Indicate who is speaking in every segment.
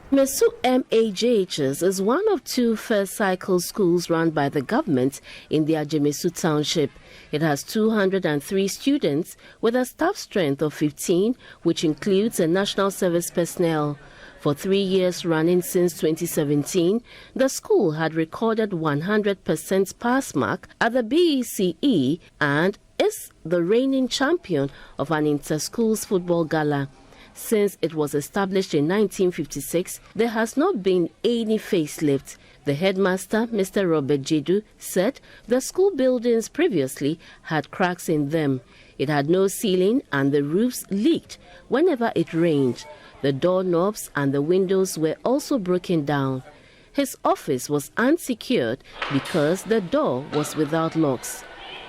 Speaker 1: Adjemesu JHS is one of two first cycle schools run by the government in the Adjemesu township. It has 203 students with a staff strength of 15, which includes a national service personnel. For 3 years running since 2017, the school had recorded 100% pass mark at the BECE and is the reigning champion of an inter-schools football gala. Since it was established in 1956, there has not been any facelift. The headmaster, Mr. Robert Jedu, said the school buildings previously had cracks in them. It had no ceiling and the roofs leaked whenever it rained. The doorknobs and the windows were also broken down. His office was unsecured because the door was without locks.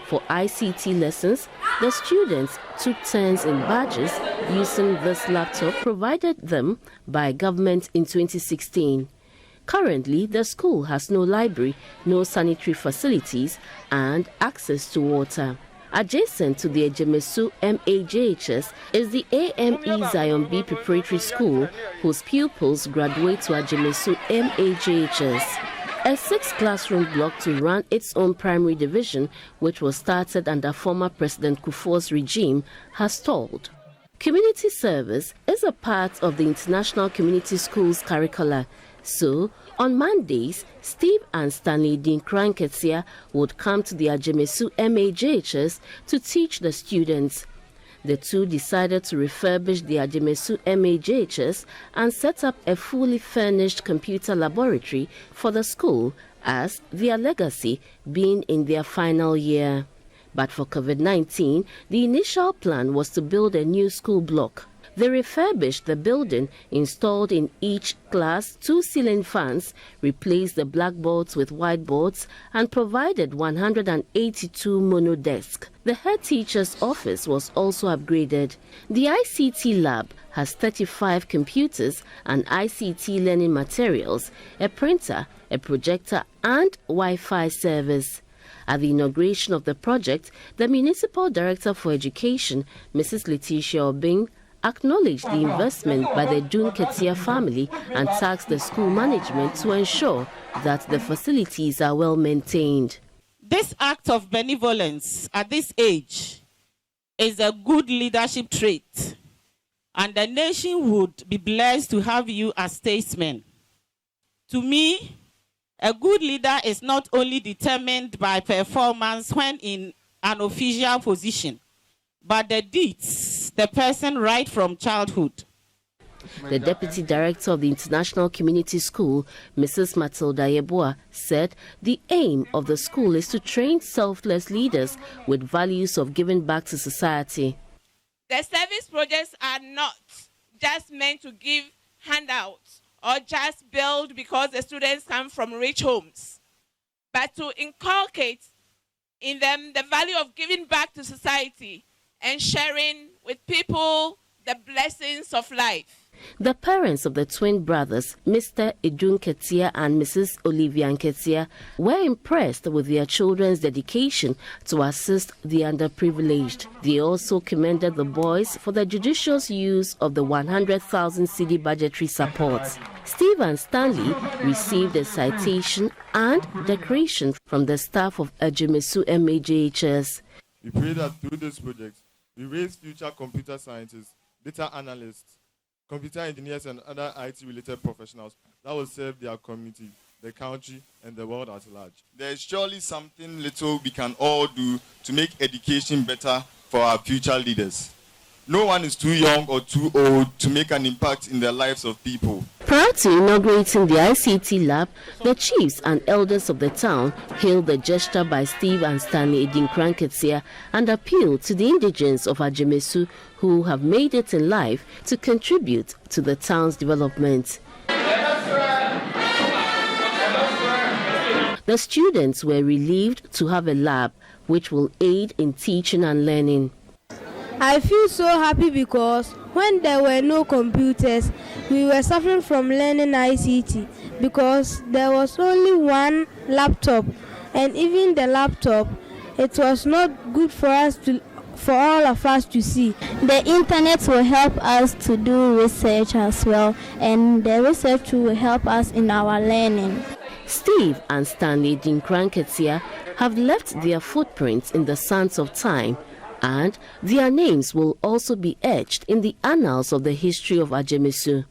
Speaker 1: For ICT lessons, the students took turns in badges using this laptop provided them by government in 2016. Currently, the school has no library, no sanitary facilities, and access to water. Adjacent to the Adjemesu JHS is the AME Zion B Preparatory School, whose pupils graduate to Adjemesu JHS. A 6-classroom block to run its own primary division, which was started under former President Kufuor's regime, has stalled. Community service is a part of the International Community Schools curricula. So, on Mondays, Steve and Stanley Dinkranketia would come to the Adjemesu JHS to teach the students. The two decided to refurbish the Adjemesu JHS and set up a fully furnished computer laboratory for the school as their legacy being in their final year. But for COVID-19, the initial plan was to build a new school block. They refurbished the building, installed in each class 2 ceiling fans, replaced the blackboards with whiteboards, and provided 182 mono desks. The head teacher's office was also upgraded. The ICT lab has 35 computers and ICT learning materials, a printer, a projector, and Wi-Fi service. At the inauguration of the project, the Municipal Director for Education, Mrs. Letitia Obing, acknowledged the investment by the Dunketia family and tasked the school management to ensure that the facilities are well maintained.
Speaker 2: This act of benevolence at this age is a good leadership trait, and the nation would be blessed to have you as statesmen. To me, a good leader is not only determined by performance when in an official position, but the deeds the person right from childhood.
Speaker 1: The Deputy Director of the International Community School, Mrs. Matilda Yeboah, said the aim of the school is to train selfless leaders with values of giving back to society.
Speaker 3: The service projects are not just meant to give handouts or just build because the students come from rich homes, but to inculcate in them the value of giving back to society and sharing with people the blessings of life.
Speaker 1: The parents of the twin brothers, Mr. Idun Ketia and Mrs. Olivia Ketia, were impressed with their children's dedication to assist the underprivileged. They also commended the boys for the judicious use of the 100,000 cedi budgetary support. Steve and Stanley received a citation and decoration from the staff of Adjemesu JHS.
Speaker 4: We pray that through this project, we raise future computer scientists, data analysts, computer engineers, and other IT-related professionals that will serve their community, the country, and the world at large. There is surely something little we can all do to make education better for our future leaders. No one is too young or too old to make an impact in the lives of people.
Speaker 1: Prior to inaugurating the ICT lab, the chiefs and elders of the town hailed the gesture by Steve and Stanley Dinkranketia and appealed to the indigents of Adjemesu who have made it in life to contribute to the town's development. The students were relieved to have a lab which will aid in teaching and learning.
Speaker 5: I feel so happy because when there were no computers, we were suffering from learning ICT because there was only one laptop, and even the laptop, it was not good for us for all of us to see.
Speaker 6: The internet will help us to do research as well, and the research will help us in our learning.
Speaker 1: Steve and Stanley Dinkranketia have left their footprints in the sands of time, and their names will also be etched in the annals of the history of Adjemesu.